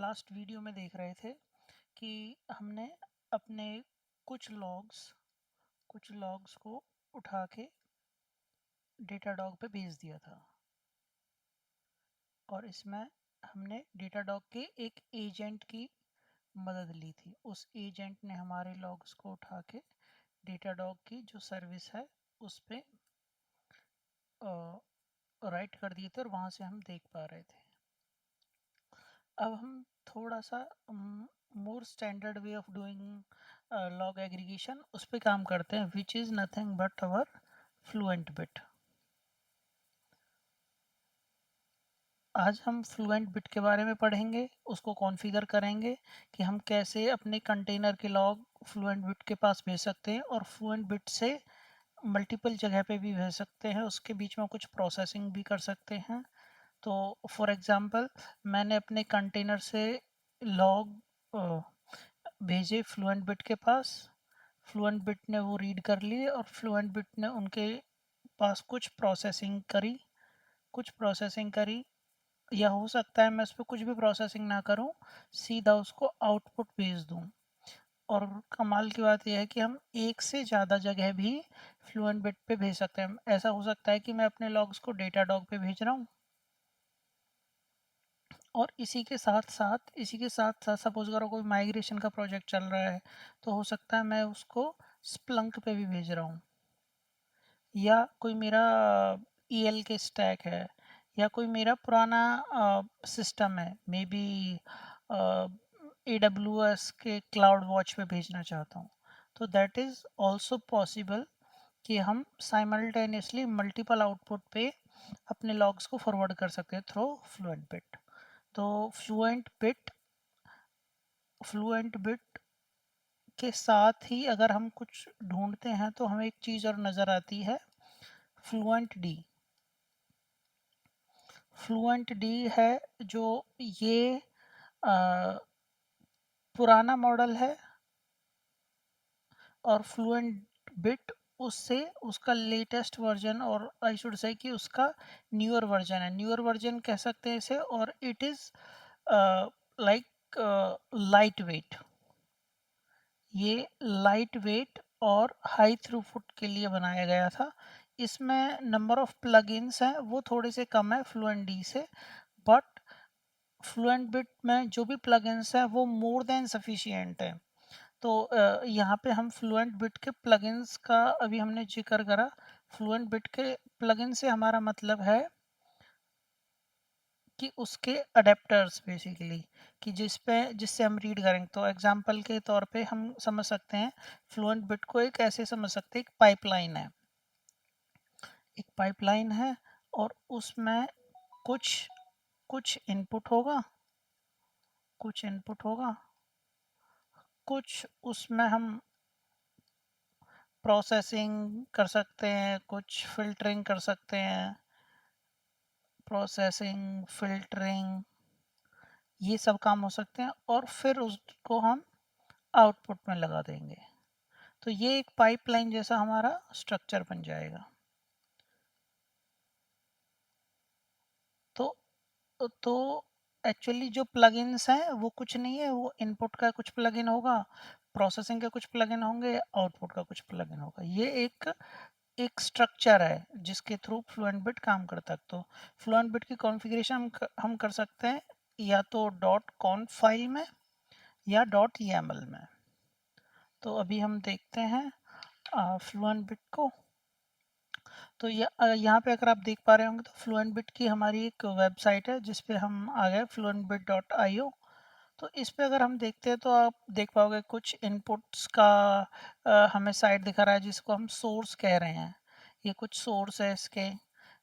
Last video में देख रहे थे कि हमने अपने कुछ लॉग्स को उठा के डेटाडॉग पे भेज दिया था और इसमें हमने डेटाडॉग के एक एजेंट की मदद ली थी। उस एजेंट ने हमारे लॉग्स को उठा के डेटाडॉग की जो सर्विस है उस पे राइट कर दिए थे और वहाँ से हम देख पा रहे थे। अब हम थोड़ा सा more standard way of doing log aggregation उस पे काम करते हैं, which is nothing but our fluent bit. आज हम फ्लुएंट बिट के बारे में पढ़ेंगे, उसको कॉन्फ़िगर करेंगे कि हम कैसे अपने कंटेनर के लॉग फ्लुएंट बिट के पास भेज सकते हैं और फ्लुएंट बिट से मल्टीपल जगह पे भी भेज सकते हैं, उसके बीच में कुछ प्रोसेसिंग भी कर सकते हैं। तो फॉर एग्जांपल मैंने अपने कंटेनर से लॉग भेजे फ्लुएंट बिट के पास। फ्लुएंट बिट ने वो रीड कर लिए और फ्लुएंट बिट ने उनके पास कुछ प्रोसेसिंग करी या हो सकता है मैं उस पर कुछ भी प्रोसेसिंग ना करूं, सीधा उसको आउटपुट भेज दूं। और कमाल की बात यह है कि हम एक से ज़्यादा जगह भी फ्लुएंट बिट पे भेज सकते हैं। ऐसा हो सकता है कि मैं अपने लॉग्स को डेटाडॉग पे भेज रहा हूँ और इसी के साथ साथ सपोज करो कोई माइग्रेशन का प्रोजेक्ट चल रहा है तो हो सकता है मैं उसको स्प्लंक पे भी भेज रहा हूँ, या कोई मेरा ईएल के स्टैक है, या कोई मेरा पुराना सिस्टम है, मे बी AWS के क्लाउड वॉच पे भेजना चाहता हूँ, तो दैट इज़ ऑल्सो पॉसिबल कि हम साइमल्टेनियसली मल्टीपल आउटपुट पे अपने लॉग्स को फॉरवर्ड कर सकते हैं थ्रू फ्लुएंट बिट। तो फ्लुएंट बिट के साथ ही अगर हम कुछ ढूंढते हैं तो हमें एक चीज़ और नज़र आती है, फ्लुएंट डी। फ्लुएंट डी है जो ये पुराना मॉडल है और फ्लुएंट बिट उससे उसका लेटेस्ट वर्जन, और आई शुड से कि उसका न्यूअर वर्जन है, न्यूअर वर्जन कह सकते हैं इसे। और it is like light weight, ये लाइट वेट और हाई थ्रूपुट के लिए बनाया गया था। इसमें नंबर ऑफ प्लगइन्स हैं वो थोड़े से कम है फ्लुएंट डी से, बट फ्लुएंट बिट में जो भी प्लगइन्स हैं वो मोर देन सफिशिएंट है। तो यहाँ पे हम फ्लुएंट बिट के प्लगइन्स का अभी हमने जिक्र करा। फ्लुएंट बिट के प्लगइन से हमारा मतलब है कि उसके अडेप्टर्स बेसिकली, कि जिससे हम रीड करेंगे। तो एग्जांपल के तौर पे हम समझ सकते हैं फ्लुएंट बिट को एक ऐसे समझ सकते हैं, एक पाइपलाइन है और उसमें कुछ कुछ इनपुट होगा, कुछ इनपुट होगा, कुछ उसमें हम प्रोसेसिंग कर सकते हैं, कुछ फिल्टरिंग कर सकते हैं, प्रोसेसिंग फिल्टरिंग ये सब काम हो सकते हैं और फिर उसको हम आउटपुट में लगा देंगे। तो ये एक पाइपलाइन जैसा हमारा स्ट्रक्चर बन जाएगा। तो तो एक्चुअली जो प्लगइन्स हैं वो कुछ नहीं है, वो इनपुट का कुछ प्लगइन होगा, प्रोसेसिंग के कुछ प्लगइन होंगे, आउटपुट का कुछ प्लगइन होगा। ये एक एक स्ट्रक्चर है जिसके थ्रू फ्लुएंट बिट काम करता है। तो फ्लुएंट बिट की कॉन्फ़िगरेशन हम कर सकते हैं या तो डॉट कॉन्फ फाइल में या डॉट YAML में। तो अभी हम देखते हैं फ्लुएंट बिट को। तो यहाँ पे अगर आप देख पा रहे होंगे तो फ्लुएंट बिट की हमारी एक वेबसाइट है जिस पे हम आ गए fluentbit.io। तो इस पे अगर हम देखते हैं तो आप देख पाओगे कुछ इनपुट्स का हमें साइट दिखा रहा है जिसको हम सोर्स कह रहे हैं। ये कुछ सोर्स है इसके।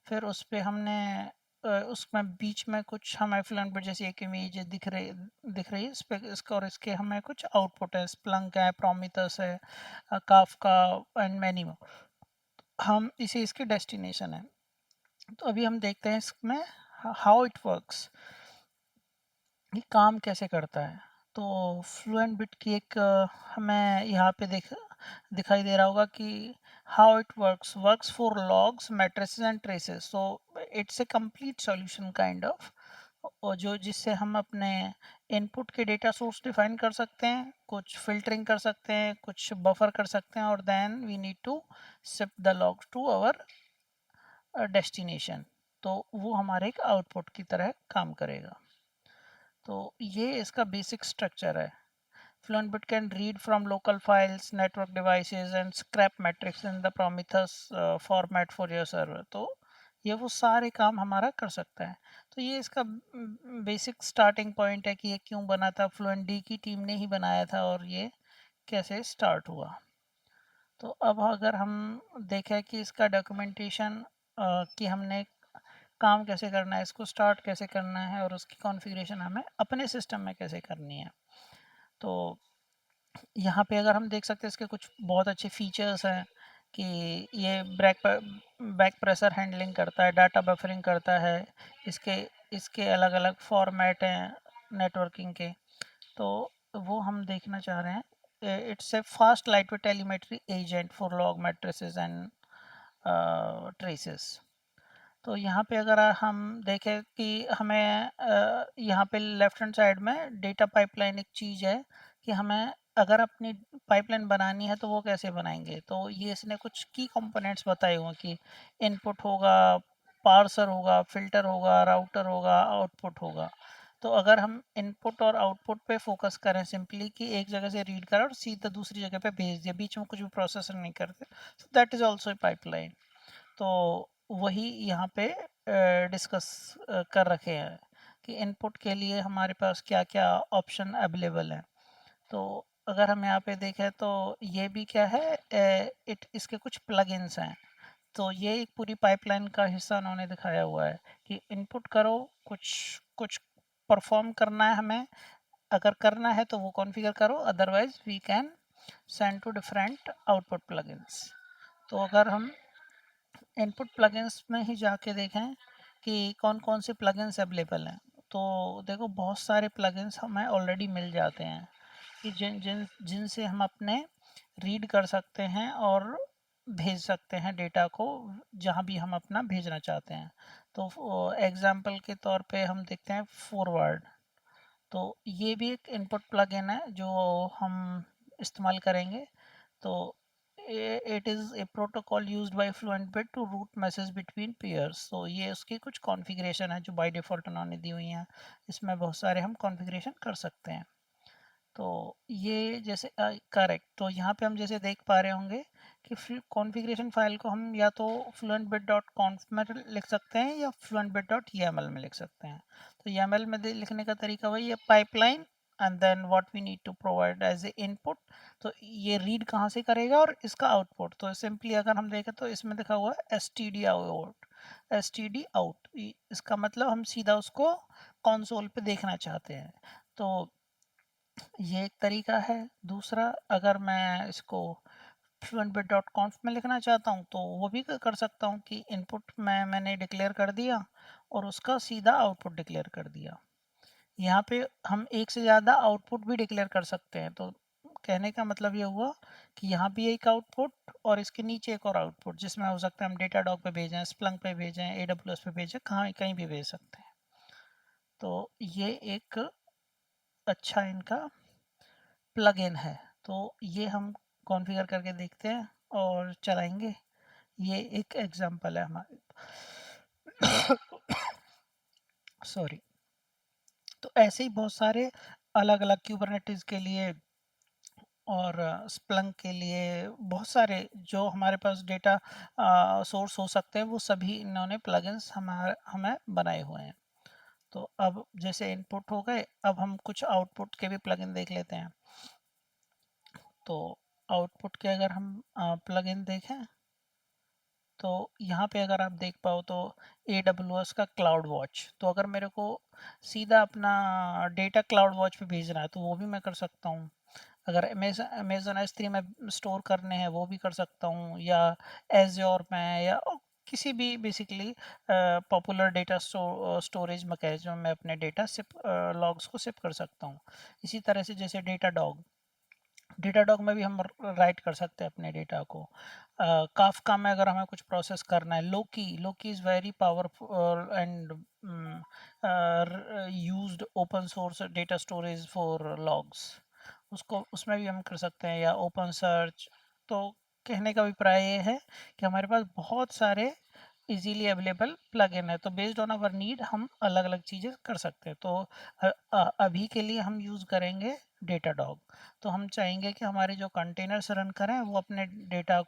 फिर उस पे हमने उसमें बीच में कुछ हमें फ्लुएंट बिट जैसी एक इमेज दिख रही है इस पे, इसका और इसके हमें कुछ आउटपुट है, स्प्लंक है, प्रोमीथस है, काफका एंड मैनी मोर। हम इसे इसके डेस्टिनेशन है। तो अभी हम देखते हैं इसमें हाउ इट वर्क्स, ये काम कैसे करता है। तो फ्लुएंट बिट की एक हमें यहाँ पे दिखाई दे रहा होगा कि how it works for logs matrices and traces. So it's a complete solution kind of. और जो जिससे हम अपने इनपुट के डेटा सोर्स डिफाइन कर सकते हैं, कुछ फ़िल्टरिंग कर सकते हैं, कुछ बफर कर सकते हैं, और then we need to shift the logs to our destination. तो वो हमारे एक आउटपुट की तरह काम करेगा। तो ये इसका बेसिक स्ट्रक्चर है। Fluentbit can read from local files, network devices, and scrap metrics in the Prometheus format for your server. तो ये वो सारे काम हमारा कर सकता है। तो ये इसका बेसिक स्टार्टिंग पॉइंट है कि ये क्यों बना था, फ्लुएंट डी की टीम ने ही बनाया था, और ये कैसे स्टार्ट हुआ। तो अब अगर हम देखें कि इसका डॉक्यूमेंटेशन, कि हमने काम कैसे करना है, इसको स्टार्ट कैसे करना है, और उसकी कॉन्फ़िगरेशन हमें अपने सिस्टम में कैसे करनी है। तो यहाँ पे अगर हम देख सकते हैं इसके कुछ बहुत अच्छे फीचर्स हैं कि ये बैक प्रेशर हैंडलिंग करता है, डाटा बफरिंग करता है, इसके इसके अलग अलग फॉर्मेट हैं नेटवर्किंग के। तो वो हम देखना चाह रहे हैं। It's a fast lightweight telemetry agent for log matrices and traces. तो यहाँ पे अगर हम देखें कि हमें यहाँ पे लेफ्ट हैंड साइड में डेटा पाइपलाइन एक चीज़ है कि हमें अगर अपनी पाइपलाइन बनानी है तो वो कैसे बनाएंगे। तो ये इसने कुछ की कंपोनेंट्स बताए हुए हैं कि इनपुट होगा, पार्सर होगा, फिल्टर होगा, राउटर होगा, आउटपुट होगा। तो अगर हम इनपुट और आउटपुट पे फोकस करें सिंपली कि एक जगह से रीड करा और सीधा दूसरी जगह पे भेज दिया, बीच में कुछ भी प्रोसेसर नहीं करते, तो that is also a pipeline. तो वही यहाँ पे डिस्कस कर रखे हैं कि इनपुट के लिए हमारे पास क्या क्या ऑप्शन अवेलेबल हैं। तो अगर हम यहाँ पे देखें तो ये भी क्या है, इट इसके कुछ प्लगइन्स हैं। तो ये एक पूरी पाइपलाइन का हिस्सा उन्होंने दिखाया हुआ है कि इनपुट करो, कुछ कुछ परफॉर्म करना है हमें, अगर करना है तो वो कॉन्फ़िगर करो, otherwise we can send to different output plugins. तो अगर हम इनपुट प्लगइन्स में ही जाके देखें कि कौन कौन से प्लगइन्स अवेलेबल हैं, तो देखो बहुत सारे प्लगइन्स हमें ऑलरेडी मिल जाते हैं कि जिन जिन जिनसे हम अपने रीड कर सकते हैं और भेज सकते हैं डेटा को जहाँ भी हम अपना भेजना चाहते हैं। तो एग्जांपल के तौर पे हम देखते हैं फॉरवर्ड। तो ये भी एक इनपुट प्लगइन है जो हम इस्तेमाल करेंगे। तो it is a protocol used by fluent bit to route message between pairs. तो ये उसकी कुछ कॉन्फ़िगरेशन है जो बाय डिफ़ॉल्ट उन्होंने दी हुई हैं। इसमें बहुत सारे हम कॉन्फ़िगरेशन कर सकते हैं। तो ये जैसे करेक्ट, तो यहाँ पे हम जैसे देख पा रहे होंगे कि कॉन्फ़िगरेशन फाइल को हम या तो fluentbit.conf में लिख सकते हैं या fluentbit.yaml में लिख सकते हैं। तो yaml में लिखने का तरीका वही है, pipeline and then what we need to provide as a input. तो ये रीड कहाँ से करेगा और इसका आउटपुट, तो सिंपली अगर हम देखें तो इसमें लिखा हुआ है एस टी डी आउट। इसका मतलब हम सीधा उसको कंसोल पे देखना चाहते हैं। तो ये एक तरीका है। दूसरा, अगर मैं इसको fluentbit.conf में लिखना चाहता हूँ तो वो भी कर सकता हूँ कि इनपुट में मैंने डिक्लेयर कर दिया और उसका सीधा आउटपुट डिक्लेयर कर दिया। यहाँ पे हम एक से ज़्यादा आउटपुट भी डिक्लेयर कर सकते हैं। तो कहने का मतलब ये हुआ कि यहाँ भी एक आउटपुट और इसके नीचे एक और आउटपुट, जिसमें हो सकता है हम डेटाडॉग पे भेजें, स्प्लंक पे भेजें, एडब्ल्यूएस पे भेजें, कहाँ कहीं भी भेज सकते हैं। तो ये एक अच्छा इनका प्लगइन है। तो ये हम कॉन्फ़िगर करके देखते हैं और चलाएँगे। ये एक एग्ज़ाम्पल है हमारे सॉरी। तो ऐसे ही बहुत सारे अलग-अलग कुबरनेटिस के लिए और स्प्लंक के लिए बहुत सारे जो हमारे पास डेटा सोर्स हो सकते हैं, वो सभी इन्होंने प्लगइन्स हमें बनाए हुए हैं। तो अब जैसे इनपुट हो गए, अब हम कुछ आउटपुट के भी प्लगइन देख लेते हैं। तो आउटपुट के अगर हम प्लगइन देखें तो यहाँ पे अगर आप देख पाओ तो AWS का क्लाउड वॉच, तो अगर मेरे को सीधा अपना डेटा क्लाउड वॉच पे भेजना है तो वो भी मैं कर सकता हूँ। अगर अमेजन S3 में स्टोर करने हैं वो भी कर सकता हूँ, या एज्योर में, या किसी भी basically popular data storage mechanism में अपने डेटा सिप लॉग्स को सिप कर सकता हूँ। इसी तरह से जैसे डेटा डॉग, डेटाडॉग में भी हम राइट कर सकते हैं अपने डेटा को। काफका में अगर हमें कुछ प्रोसेस करना है, Loki Loki is very powerful and used open source data storage for logs, उसको उसमें भी हम कर सकते हैं, या ओपन सर्च। तो कहने का अभिप्राय ये है कि हमारे पास बहुत सारे इजीली अवेलेबल प्लगइन है, तो बेस्ड ऑन आवर नीड हम अलग अलग चीज़ें कर सकते हैं। तो अभी के लिए हम यूज़ करेंगे डेटाडॉग। तो हम चाहेंगे कि हमारे जो कंटेनर्स रन करें वो अपने डेटा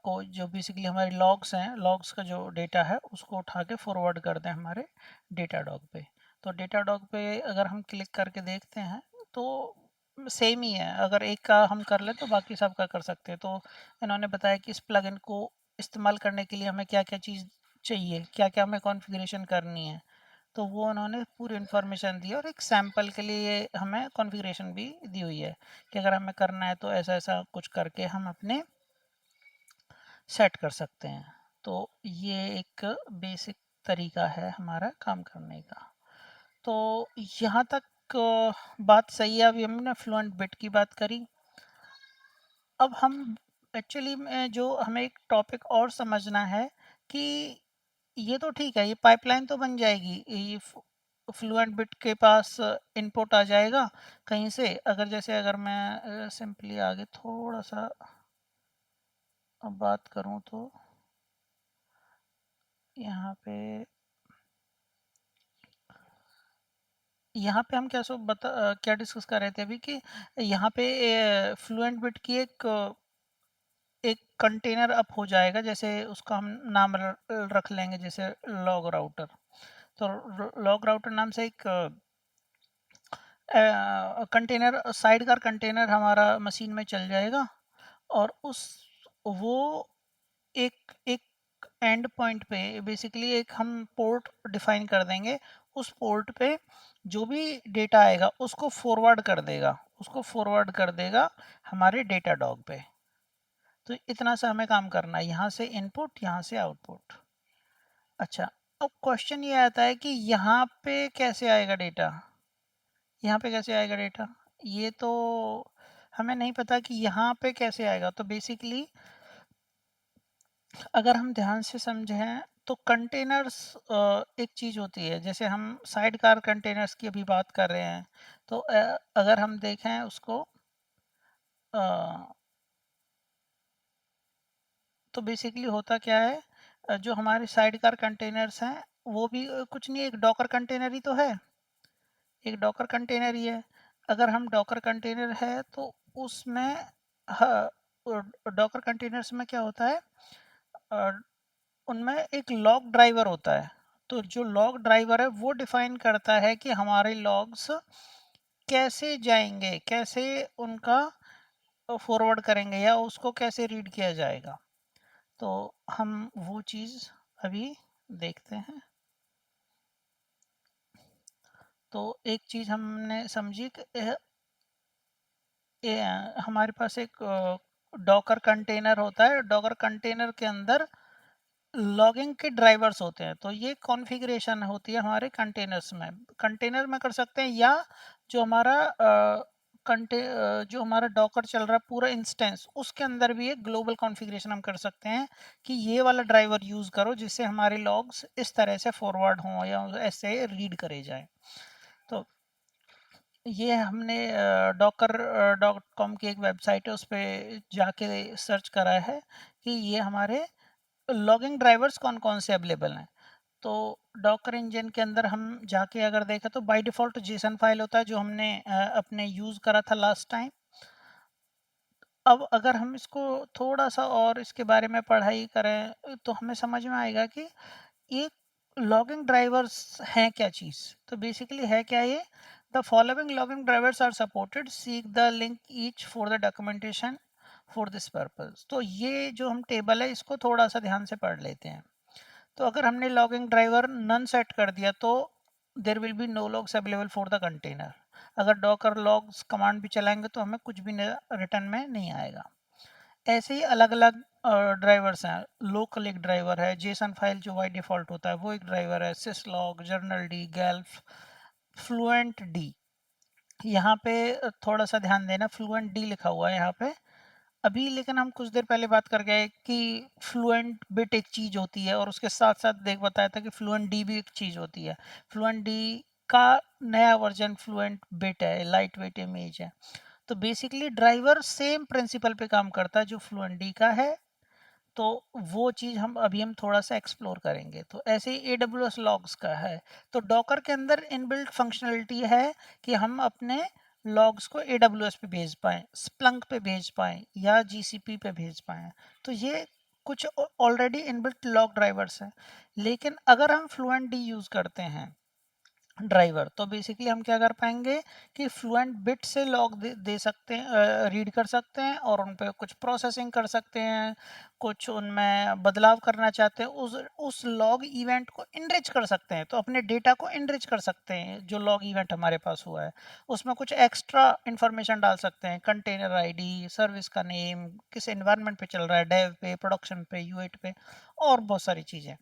को जो बेसिकली हमारे लॉग्स हैं, लॉग्स का जो डेटा है उसको उठा के फॉरवर्ड कर दें हमारे डेटाडॉग पे। तो डेटाडॉग पे अगर हम क्लिक करके देखते हैं तो सेम ही है, अगर एक का हम कर ले तो बाकी सब का कर सकते हैं। तो इन्होंने बताया कि इस प्लगइन को इस्तेमाल करने के लिए हमें क्या क्या चीज़ चाहिए, क्या क्या हमें कॉन्फ़िगरेशन करनी है, तो वो उन्होंने पूरी इन्फॉर्मेशन दी, और एक सैंपल के लिए हमें कॉन्फ़िगरेशन भी दी हुई है कि अगर हमें करना है तो ऐसा ऐसा कुछ करके हम अपने सेट कर सकते हैं। तो ये एक बेसिक तरीका है हमारा काम करने का। तो यहाँ तक बात सही है। अभी हमने फ्लुएंट बिट की बात करी। अब हम एक्चुअली में जो हमें एक टॉपिक और समझना है कि ये तो ठीक है, ये पाइपलाइन तो बन जाएगी, ये फ्लुएंट बिट के पास इनपुट आ जाएगा कहीं से। अगर जैसे अगर मैं सिंपली आगे थोड़ा सा बात करूं तो यहाँ पे हम क्या क्या डिस्कस कर रहे थे अभी कि यहाँ पे फ्लुएंट बिट की एक कंटेनर अप हो जाएगा, जैसे उसका हम नाम रख लेंगे जैसे लॉग राउटर। तो लॉग राउटर नाम से एक कंटेनर, साइड कार कंटेनर हमारा मशीन में चल जाएगा, और उस वो एक एक एंड पॉइंट पे बेसिकली एक हम पोर्ट डिफाइन कर देंगे। उस पोर्ट पे जो भी डेटा आएगा उसको फॉरवर्ड कर देगा हमारे डेटा डॉग पे। तो इतना सा हमें काम करना है, यहाँ से इनपुट, यहाँ से आउटपुट। अच्छा, अब क्वेश्चन ये आता है कि यहाँ पे कैसे आएगा डेटा, यहाँ पे कैसे आएगा डेटा, ये तो हमें नहीं पता कि यहाँ पे कैसे आएगा। तो बेसिकली अगर हम ध्यान से समझें तो कंटेनर्स एक चीज़ होती है, जैसे हम साइड कार कंटेनर्स की अभी बात कर रहे हैं। तो अगर हम देखें उसको अ, तो बेसिकली होता क्या है, जो हमारे साइड कार कंटेनर्स हैं वो भी कुछ नहीं, एक डॉकर कंटेनर ही तो है, एक डॉकर कंटेनर ही है। अगर हम डॉकर कंटेनर है तो उसमें डॉकर कंटेनर्स में क्या होता है, अ, उनमें एक लॉग ड्राइवर होता है। तो जो लॉग ड्राइवर है वो डिफाइन करता है कि हमारे लॉग्स कैसे जाएंगे, कैसे उनका फॉरवर्ड करेंगे, या उसको कैसे रीड किया जाएगा। तो हम वो चीज़ अभी देखते हैं। तो एक चीज़ हमने समझी कि हमारे पास एक डॉकर कंटेनर होता है, डॉकर कंटेनर के अंदर लॉगिंग के ड्राइवर्स होते हैं। तो ये कॉन्फ़िगरेशन होती है हमारे कंटेनर्स में, कंटेनर में कर सकते हैं, या जो हमारा जो हमारा डॉकर चल रहा है पूरा इंस्टेंस, उसके अंदर भी एक ग्लोबल कॉन्फ़िगरेशन हम कर सकते हैं कि ये वाला ड्राइवर यूज़ करो जिससे हमारे लॉग्स इस तरह से फॉरवर्ड हों या ऐसे रीड करे जाएं। तो ये हमने डॉकर डॉट कॉम की एक वेबसाइट है, उस पर जाके सर्च करा है कि ये हमारे लॉगिंग ड्राइवर्स कौन कौन से अवेलेबल हैं। तो डॉकर इंजन के अंदर हम जाके अगर देखें तो बाय डिफ़ॉल्ट जेसन फाइल होता है जो हमने अपने यूज़ करा था लास्ट टाइम। अब अगर हम इसको थोड़ा सा और इसके बारे में पढ़ाई करें तो हमें समझ में आएगा कि ये लॉगिंग ड्राइवर्स हैं क्या चीज़। तो बेसिकली है क्या ये, the following logging drivers are supported, seek the link each for the documentation for this purpose. तो ये जो हम टेबल है इसको थोड़ा सा ध्यान से पढ़ लेते हैं। तो अगर हमने लॉगिंग ड्राइवर नन सेट कर दिया तो there will be no logs available for the container. अगर डॉकर लॉग्स कमांड भी चलाएंगे तो हमें कुछ भी रिटर्न में नहीं आएगा। ऐसे ही अलग अलग ड्राइवर्स हैं, लोकल एक ड्राइवर है, जेसन फाइल जो बाई डिफ़ॉल्ट होता है वो एक ड्राइवर है, syslog, journald, gelf, fluentd. यहाँ पे थोड़ा-सा ध्यान देना, फ्लुएंट डी लिखा हुआ है यहाँ पे। अभी लेकिन हम कुछ देर पहले बात कर गए कि फ्लुएंट बिट एक चीज़ होती है और उसके साथ-साथ देख बताया था कि फ्लुएंट डी भी एक चीज़ होती है। फ्लुएंट डी का नया वर्ज़न फ्लुएंट बिट है, लाइट वेट इमेज है। तो बेसिकली ड्राइवर सेम प्रिंसिपल पे काम करता है जो फ्लुएंट डी का है। तो वो चीज़ हम थोड़ा-सा एक्सप्लोर करेंगे। तो ऐसे ही एडब्ल्यूएस लॉग्स का है। तो डॉकर के अंदर इनबिल्ट फंक्शनैलिटी है कि हम अपने लॉग्स को एडब्ल्यूएस पे भेज पाएँ, स्प्लंक पे भेज पाएँ या जीसीपी पे भेज पाएँ। तो ये कुछ ऑलरेडी इनबिल्ट लॉग ड्राइवर्स हैं। लेकिन अगर हम फ्लुएंट डी यूज़ करते हैं ड्राइवर, तो बेसिकली हम क्या कर पाएंगे कि फ्लुएंट बिट से लॉग दे सकते हैं, रीड कर सकते हैं और उन पे कुछ प्रोसेसिंग कर सकते हैं, कुछ उनमें बदलाव करना चाहते हैं, उस लॉग इवेंट को इनरिच कर सकते हैं। तो अपने डेटा को इनरिच कर सकते हैं, जो लॉग इवेंट हमारे पास हुआ है उसमें कुछ एक्स्ट्रा इंफॉर्मेशन डाल सकते हैं, कंटेनर आईडी, सर्विस का नेम, किस एनवायरनमेंट पे चल रहा है, डेव पे, प्रोडक्शन पे, यूएट पे, और बहुत सारी चीज़ें।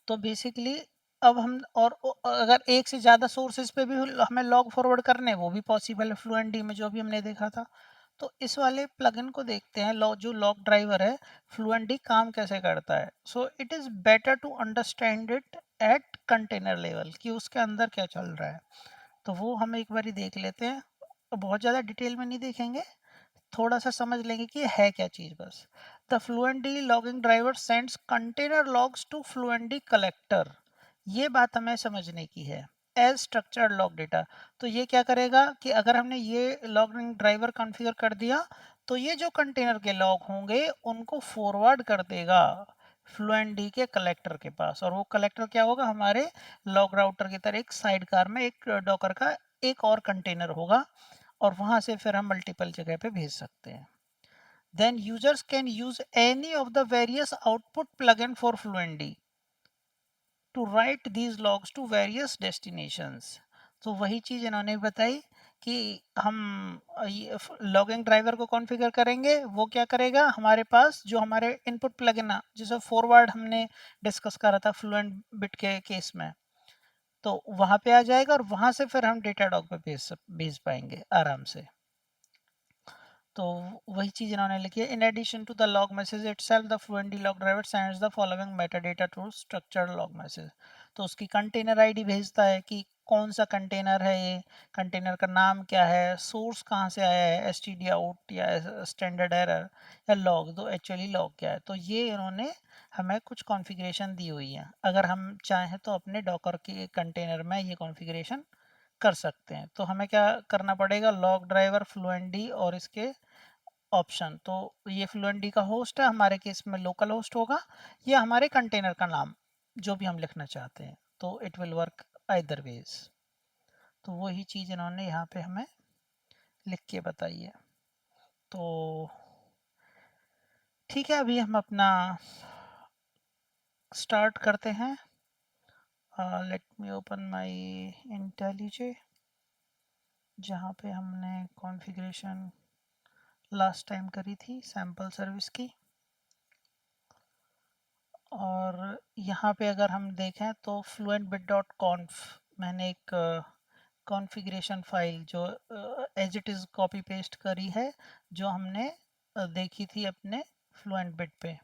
तो बेसिकली अब हम अगर एक से ज़्यादा सोर्सेज पे भी हमें लॉग फॉरवर्ड करने हैं, वो भी पॉसिबल है फ्लुएंट डी में, जो अभी हमने देखा था। तो इस वाले प्लगइन को देखते हैं, जो लॉग ड्राइवर है फ्लुएंट डी काम कैसे करता है। So it is better to understand it at container level, कि उसके अंदर क्या चल रहा है। तो वो हम एक बार देख लेते हैं, बहुत ज़्यादा डिटेल में नहीं देखेंगे, थोड़ा सा समझ लेंगे कि है क्या चीज़ बस। The fluently logging driver sends container logs to fluently collector, ये बात हमें समझने की है, एज स्ट्रक्चर्ड लॉग डेटा। तो ये क्या करेगा कि अगर हमने ये लॉगिंग ड्राइवर कॉन्फ़िगर कर दिया, तो ये जो कंटेनर के लॉग होंगे उनको फॉरवर्ड कर देगा फ्लुएंट डी के कलेक्टर के पास। और वो कलेक्टर क्या होगा, हमारे लॉग राउटर की तरह एक साइड कार में एक डॉकर का एक और कंटेनर होगा, और वहां से फिर हम मल्टीपल जगह पे भेज सकते हैं। Then users can use any of the various output plugin for Fluentd to write these logs to various destinations. तो वही चीज इन्होंने बताई कि हम लॉगिंग ड्राइवर को कॉन्फ़िगर करेंगे, वो क्या करेगा, हमारे पास जो हमारे इनपुट प्लगइन है, जैसे फॉरवर्ड हमने डिस्कस करा था फ्लुएंट बिट के केस में, तो वहां पे आ जाएगा और वहां से फिर हम डेटा डॉग पे भेज पाएंगे आराम से। तो वही चीज इन्होंने लिखी है, in addition to the log message itself the fluently log driver sends the following metadata to structured log message. तो उसकी कंटेनर आईडी भेजता है कि कौन सा कंटेनर है, ये कंटेनर का नाम क्या है, सोर्स कहाँ से आया है, एसटीडी आउट या स्टैंडर्ड एरर या लॉग, तो एक्चुअली लॉग क्या है। तो ये इन्होंने हमें कुछ कॉन्फ़िगरेशन दी हुई है, अगर हम चाहें तो अपने डॉकर के कंटेनर में ये कॉन्फ़िगरेशन कर सकते हैं। तो हमें क्या करना पड़ेगा, लॉग ड्राइवर फ्लुएंट डी और इसके ऑप्शन। तो ये फ्लुएंट डी का होस्ट है, हमारे केस में लोकल होस्ट होगा, या हमारे कंटेनर का नाम जो भी हम लिखना चाहते हैं, तो it will work either ways. तो वही चीज़ इन्होंने यहाँ पे हमें लिख के बताई है। तो ठीक है, अभी हम अपना स्टार्ट करते हैं। लेट मी ओपन माय इंटेलिजे, जहाँ पे हमने कॉन्फ़िगरेशन लास्ट टाइम करी थी सैम्पल सर्विस की। और यहाँ पे अगर हम देखें तो fluentbit.conf मैंने एक कॉन्फ़िगरेशन फाइल जो as it is copy paste करी है, जो हमने देखी थी अपने फ्लुएंट बिट पे।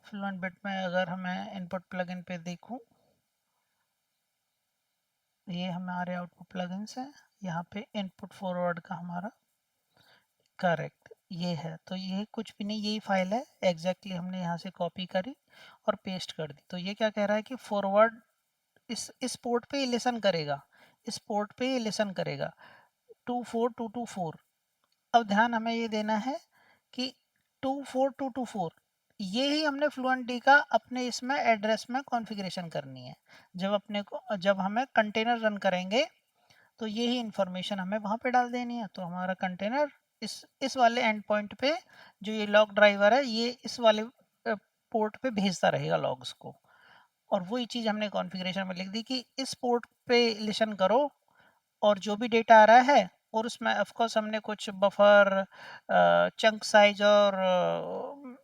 फ्लुएंट बिट में अगर हमें इनपुट प्लगइन पे देखूं, ये हमारे आउटपुट प्लगइन्स हैं, यहाँ पे इनपुट फॉरवर्ड का हमारा करेक्ट ये है। तो ये कुछ भी नहीं, यही फाइल है एग्जैक्टली, हमने यहाँ से कॉपी करी और पेस्ट कर दी। तो ये क्या कह रहा है कि फॉरवर्ड इस पोर्ट पे लिसन करेगा, इस पोर्ट पे लिसन करेगा 24224। अब ध्यान हमें ये देना है कि 24224 ये ही हमने फ्लुएंट डी का अपने इसमें एड्रेस में कॉन्फ़िगरेशन करनी है। जब हमें कंटेनर रन करेंगे, तो ये ही इंफॉर्मेशन हमें वहाँ पे डाल देनी है। तो हमारा कंटेनर इस वाले एंड पॉइंट पे, जो ये लॉग ड्राइवर है, ये इस वाले पोर्ट पे भेजता रहेगा लॉग्स को। और वही चीज़ हमने कॉन्फ़िगरेशन में लिख दी कि इस पोर्ट पे लिसन करो, और जो भी डेटा आ रहा है, और उसमें ऑफ कोर्स हमने कुछ बफर चंक साइज और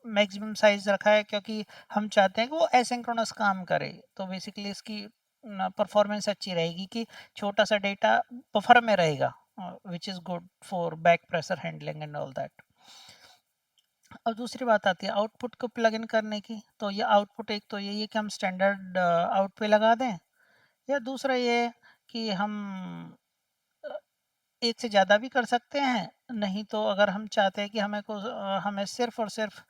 मैक्सिमम साइज रखा है, क्योंकि हम चाहते हैं कि वो एसिंक्रोनस काम करे। तो बेसिकली इसकी परफॉर्मेंस अच्छी रहेगी कि छोटा सा डेटा बफर में रहेगा, which is good for back pressure handling and all that. अब दूसरी बात आती है आउटपुट को प्लग इन करने की। तो ये आउटपुट एक तो यही है कि हम स्टैंडर्ड आउट पे लगा दें, या दूसरा ये कि हम अ, एक से ज़्यादा भी कर सकते हैं। नहीं तो अगर हम चाहते हैं कि हमें सिर्फ और सिर्फ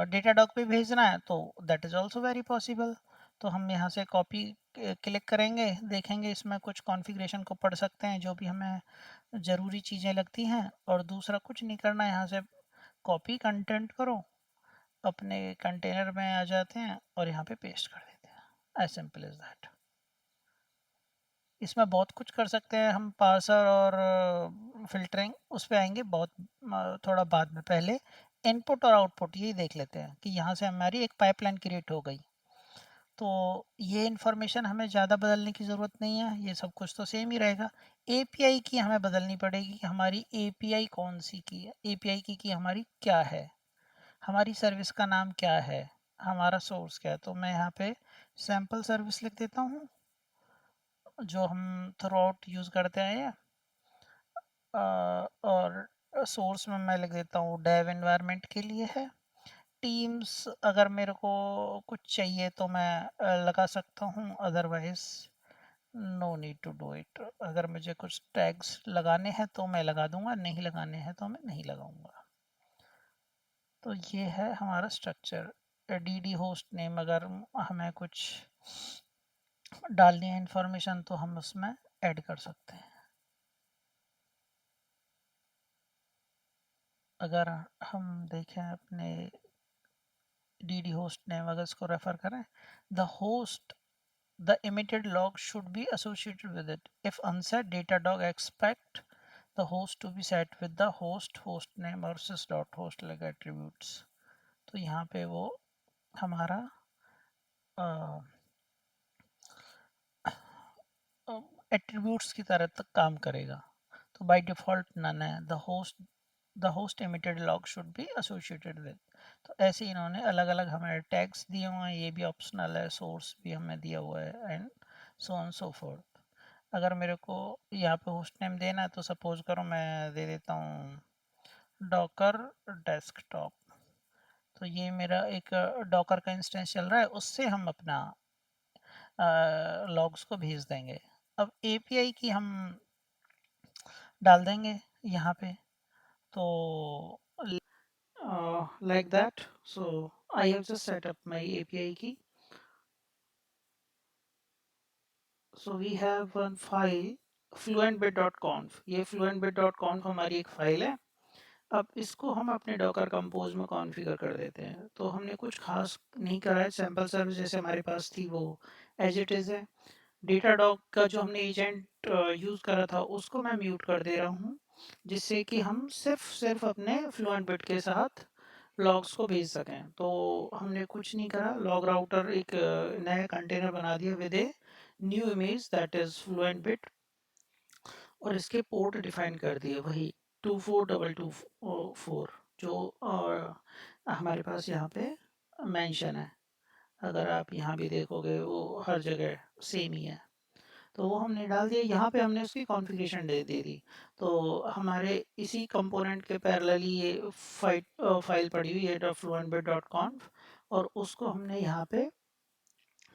डेटाडॉग पे भेजना है तो that is also very possible. तो हम यहाँ से कॉपी क्लिक करेंगे, देखेंगे इसमें कुछ कॉन्फ़िगरेशन को पढ़ सकते हैं जो भी हमें ज़रूरी चीज़ें लगती हैं, और दूसरा कुछ नहीं करना है, यहाँ से कॉपी कंटेंट करो, अपने कंटेनर में आ जाते हैं और यहाँ पे पेस्ट कर देते हैं। As simple as that. इसमें बहुत कुछ कर सकते हैं हम, पार्सर और फ़िल्टरिंग उस पे आएँगे बहुत थोड़ा बाद में। पहले इनपुट और आउटपुट यही देख लेते हैं कि यहाँ से हमारी एक पाइपलाइन क्रिएट हो गई। तो ये इन्फॉर्मेशन हमें ज़्यादा बदलने की ज़रूरत नहीं है, ये सब कुछ तो सेम ही रहेगा। एपीआई की हमें बदलनी पड़ेगी कि हमारी एपीआई कौन-सी की है, एपीआई की हमारी क्या है, हमारी सर्विस का नाम क्या है, हमारा सोर्स क्या है। तो मैं यहाँ पे सैंपल सर्विस लिख देता हूँ, जो हम थ्रू आउट यूज़ करते आए हैं। और सोर्स में मैं लिख देता हूँ डेव एनवायरनमेंट के लिए है। टीम्स अगर मेरे को कुछ चाहिए तो मैं लगा सकता हूँ, otherwise no need to do it. अगर मुझे कुछ टैग्स लगाने हैं तो मैं लगा दूंगा, नहीं लगाने हैं तो मैं नहीं लगाऊंगा। तो ये है हमारा स्ट्रक्चर। डी होस्ट नेम अगर हमें कुछ डालनी है इंफॉर्मेशन तो हम उसमें ऐड कर सकते हैं। अगर हम देखें अपने डी होस्ट नेम अगर इसको रेफर करें, the host the emitted log should be associated with it. If unset, Datadog expect the host to be set with the host name और sys.host like attributes। तो यहाँ पे वो हमारा एट्रीब्यूट्स की तरह तक काम करेगा। तो बाय डिफ़ॉल्ट नन है। The host emitted log should be associated with. तो ऐसे इन्होंने अलग अलग हमें टैग्स दिए हुए हैं, ये भी ऑप्शनल है, सोर्स भी हमें दिया हुआ है, and so on so fourth. अगर मेरे को यहाँ पे होस्ट नेम देना है तो सपोज करो मैं दे देता हूँ डॉकर डेस्कटॉप। तो ये मेरा एक डॉकर का इंस्टेंस चल रहा है, उससे हम अपना लॉग्स को भेज देंगे। अब एपीआई की हम डाल देंगे यहाँ पे। तो like that, so I have just set up my API key. So we have one file fluentbit.conf। ये fluentbit.conf हमारी एक फाइल है। अब इसको हम अपने डॉकर कंपोज में कॉन्फ़िगर कर देते हैं। तो हमने कुछ खास नहीं करा है, सैंपल सर्विस जैसे हमारे पास थी वो एज इट इज़ है। डेटाडॉग का जो हमने एजेंट यूज़ करा था उसको मैं म्यूट कर दे रहा हूँ, जिससे कि हम सिर्फ सिर्फ अपने फ्लुएंट बिट के साथ लॉग्स को भेज सकें। तो हमने कुछ नहीं करा, लॉग राउटर एक नया कंटेनर बना दिया with a new image that is fluent bit, और इसके पोर्ट डिफाइन कर दिए वही 24224 जो हमारे पास यहाँ पे मेंशन है। अगर आप यहाँ भी देखोगे वो हर जगह सेम ही है। तो वो हमने डाल दिया, यहाँ पे हमने उसकी कॉन्फ़िगरेशन दे दी। तो हमारे इसी कंपोनेंट के पैरेलली ये फाइल पड़ी हुई है fluentbit.conf, और उसको हमने यहाँ पे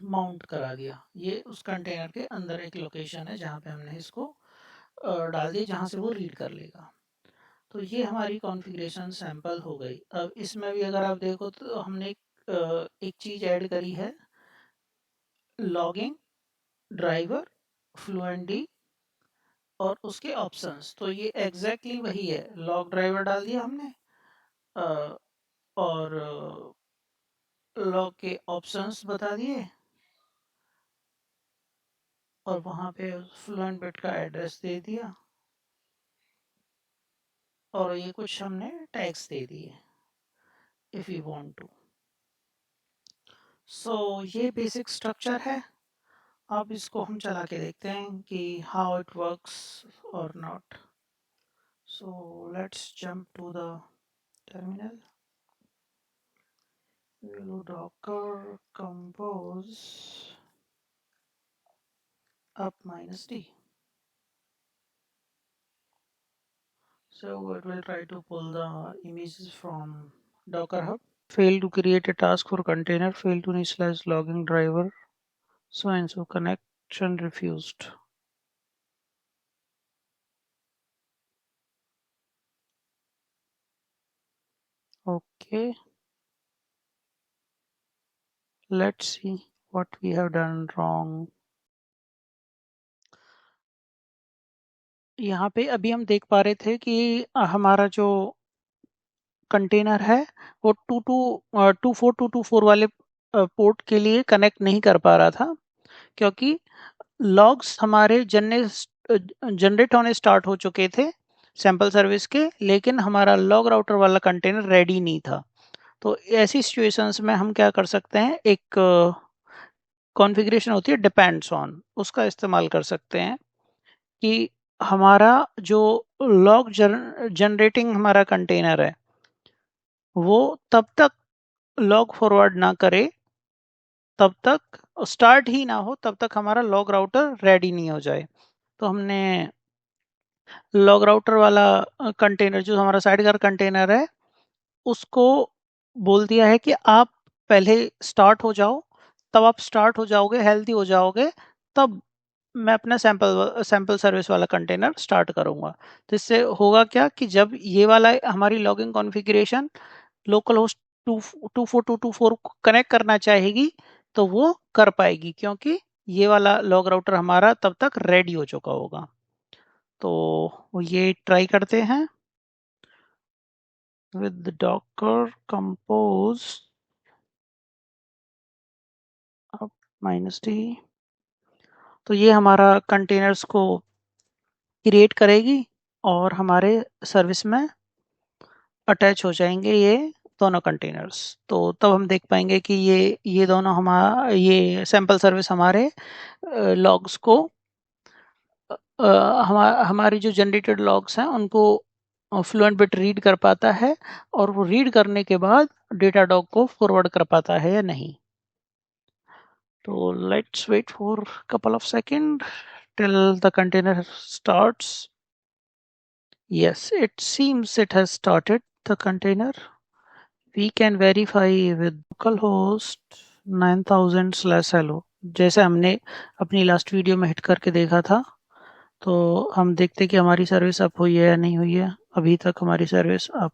माउंट करा दिया। ये उस कंटेनर के अंदर एक लोकेशन है जहाँ पे हमने इसको डाल दिया, जहाँ से वो रीड कर लेगा। तो ये हमारी कॉन्फ़िगरेशन सैंपल हो गई। अब इसमें भी अगर आप देखो तो हमने एक चीज़ ऐड करी है, लॉगिंग ड्राइवर फ्लुएंट और उसके ऑप्शंस। तो ये एग्जैक्टली वही है, लॉग ड्राइवर डाल दिया हमने अ, और लॉग के ऑप्शंस बता दिए, और वहाँ पे फ्लुएंट बिट का एड्रेस दे दिया, और ये कुछ हमने टैग्स दे दिए इफ़ यू वांट टू। सो ये बेसिक स्ट्रक्चर है। अब इसको हम चला के देखते हैं कि हाउ इट वर्क्स और not. So let's jump to the terminal. sudo docker compose up -d. So it will try to pull the images from Docker Hub. Fail to create a task for container, fail to initialize logging driver, so and so connection refused. Okay, let's see what we have done wrong. यहाँ पे अभी हम देख पा रहे थे कि हमारा जो कंटेनर है वो 24224 वाले पोर्ट के लिए कनेक्ट नहीं कर पा रहा था, क्योंकि लॉग्स हमारे जनरेट होने स्टार्ट हो चुके थे सैंपल सर्विस के, लेकिन हमारा लॉग राउटर वाला कंटेनर रेडी नहीं था। तो ऐसी सिचुएशंस में हम क्या कर सकते हैं, एक कॉन्फ़िगरेशन होती है डिपेंड्स ऑन, उसका इस्तेमाल कर सकते हैं कि हमारा जो लॉग जनरेटिंग हमारा कंटेनर है वो तब तक लॉग फॉरवर्ड ना करे, तब तक स्टार्ट ही ना हो तब तक हमारा लॉग राउटर रेडी नहीं हो जाए। तो हमने लॉग राउटर वाला कंटेनर जो हमारा साइडकार कंटेनर है उसको बोल दिया है कि आप पहले स्टार्ट हो जाओ, तब आप स्टार्ट हो जाओगे, हेल्दी हो जाओगे, तब मैं अपना सैंपल सर्विस वाला कंटेनर स्टार्ट करूंगा। तो इससे होगा क्या कि जब ये वाला हमारी लॉगिंग कॉन्फ़िगरेशन लोकल होस्ट 24224 को कनेक्ट करना चाहेगी तो वो कर पाएगी, क्योंकि ये वाला लॉग राउटर हमारा तब तक रेडी हो चुका होगा। तो ये ट्राई करते हैं with docker compose up -d। तो ये हमारा कंटेनर्स को क्रिएट करेगी और हमारे सर्विस में अटैच हो जाएंगे ये दोनों कंटेनर्स। तो तब हम देख पाएंगे कि ये दोनों ये सैंपल सर्विस हमारे लॉग्स को हमारी जो जनरेटेड लॉग्स हैं उनको फ्लुएंट बिट रीड कर पाता है, और वो रीड करने के बाद डेटाडॉग को फॉरवर्ड कर पाता है या नहीं। तो let's wait for couple of seconds till the container starts. Yes, it seems it has started the container. We can verify with localhost 9000/hello, जैसे हमने अपनी लास्ट वीडियो में हिट करके देखा था। तो हम देखते कि हमारी सर्विस अप हुई है या नहीं हुई है। अभी तक हमारी सर्विस अप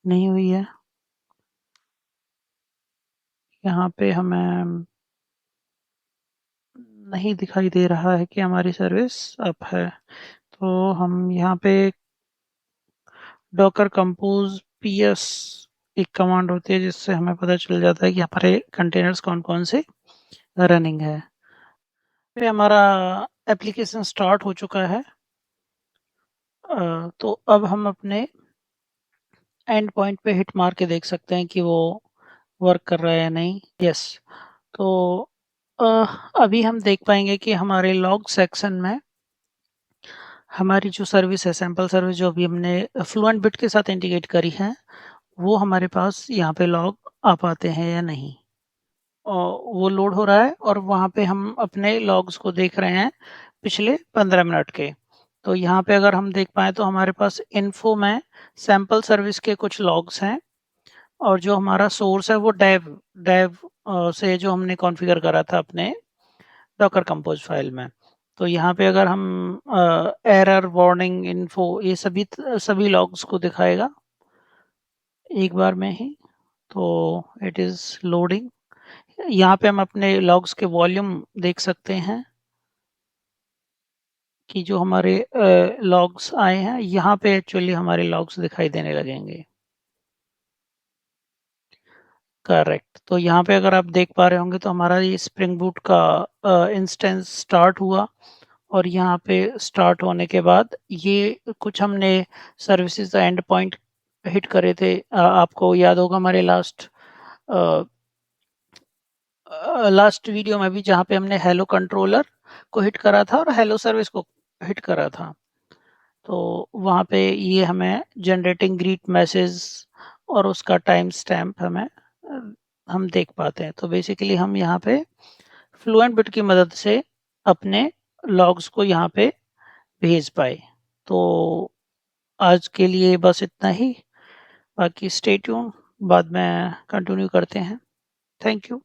नहीं हुई है। यहाँ पे हमें नहीं दिखाई दे रहा है कि हमारी सर्विस अप है। तो हम यहाँ पे डॉकर कंपोज पीएस एक कमांड होती है जिससे हमें पता चल जाता है कि हमारे कंटेनर्स कौन कौन से रनिंग है। ये हमारा एप्लीकेशन स्टार्ट हो चुका है। तो अब हम अपने एंड पॉइंट पे हिट मार के देख सकते हैं कि वो वर्क कर रहा है या नहीं। यस। तो अ, अभी हम देख पाएंगे कि हमारे लॉग सेक्शन में हमारी जो सर्विस है, सैंपल सर्विस जो अभी हमने फ्लुएंट बिट के साथ इंटीग्रेट करी है, वो हमारे पास यहाँ पे लॉग आ पाते हैं या नहीं। वो लोड हो रहा है और वहाँ पे हम अपने लॉग्स को देख रहे हैं पिछले 15 मिनट के। तो यहाँ पे अगर हम देख पाएँ तो हमारे पास इन्फो में सैंपल सर्विस के कुछ लॉग्स हैं, और जो हमारा सोर्स है वो डेव डेव से जो हमने कॉन्फ़िगर करा था अपने डॉकर कंपोज फाइल में। तो यहाँ पे अगर हम एरर वार्निंग इन्फो ये सभी लॉग्स को दिखाएगा एक बार में ही। तो इट इज़ लोडिंग। यहाँ पे हम अपने लॉग्स के वॉल्यूम देख सकते हैं कि जो हमारे लॉग्स आए हैं यहाँ पे एक्चुअली हमारे लॉग्स दिखाई देने लगेंगे। करेक्ट। तो यहाँ पे अगर आप देख पा रहे होंगे तो हमारा ये स्प्रिंग बूट का इंस्टेंस स्टार्ट हुआ, और यहाँ पे स्टार्ट होने के बाद ये कुछ हमने सर्विसेज एंड पॉइंट हिट करे थे। आपको याद होगा हमारे लास्ट वीडियो में भी, जहाँ पे हमने हेलो कंट्रोलर को हिट करा था और हेलो सर्विस को हिट करा था। तो वहाँ पे ये हमें जनरेटिंग ग्रीट मैसेज और उसका टाइम स्टैम्प हमें हम देख पाते हैं। तो बेसिकली हम यहाँ पे फ्लुएंट बिट की मदद से अपने लॉग्स को यहाँ पे भेज पाए। तो आज के लिए बस इतना ही, बाकी स्टे ट्यून, बाद में कंटिन्यू करते हैं। Thank you.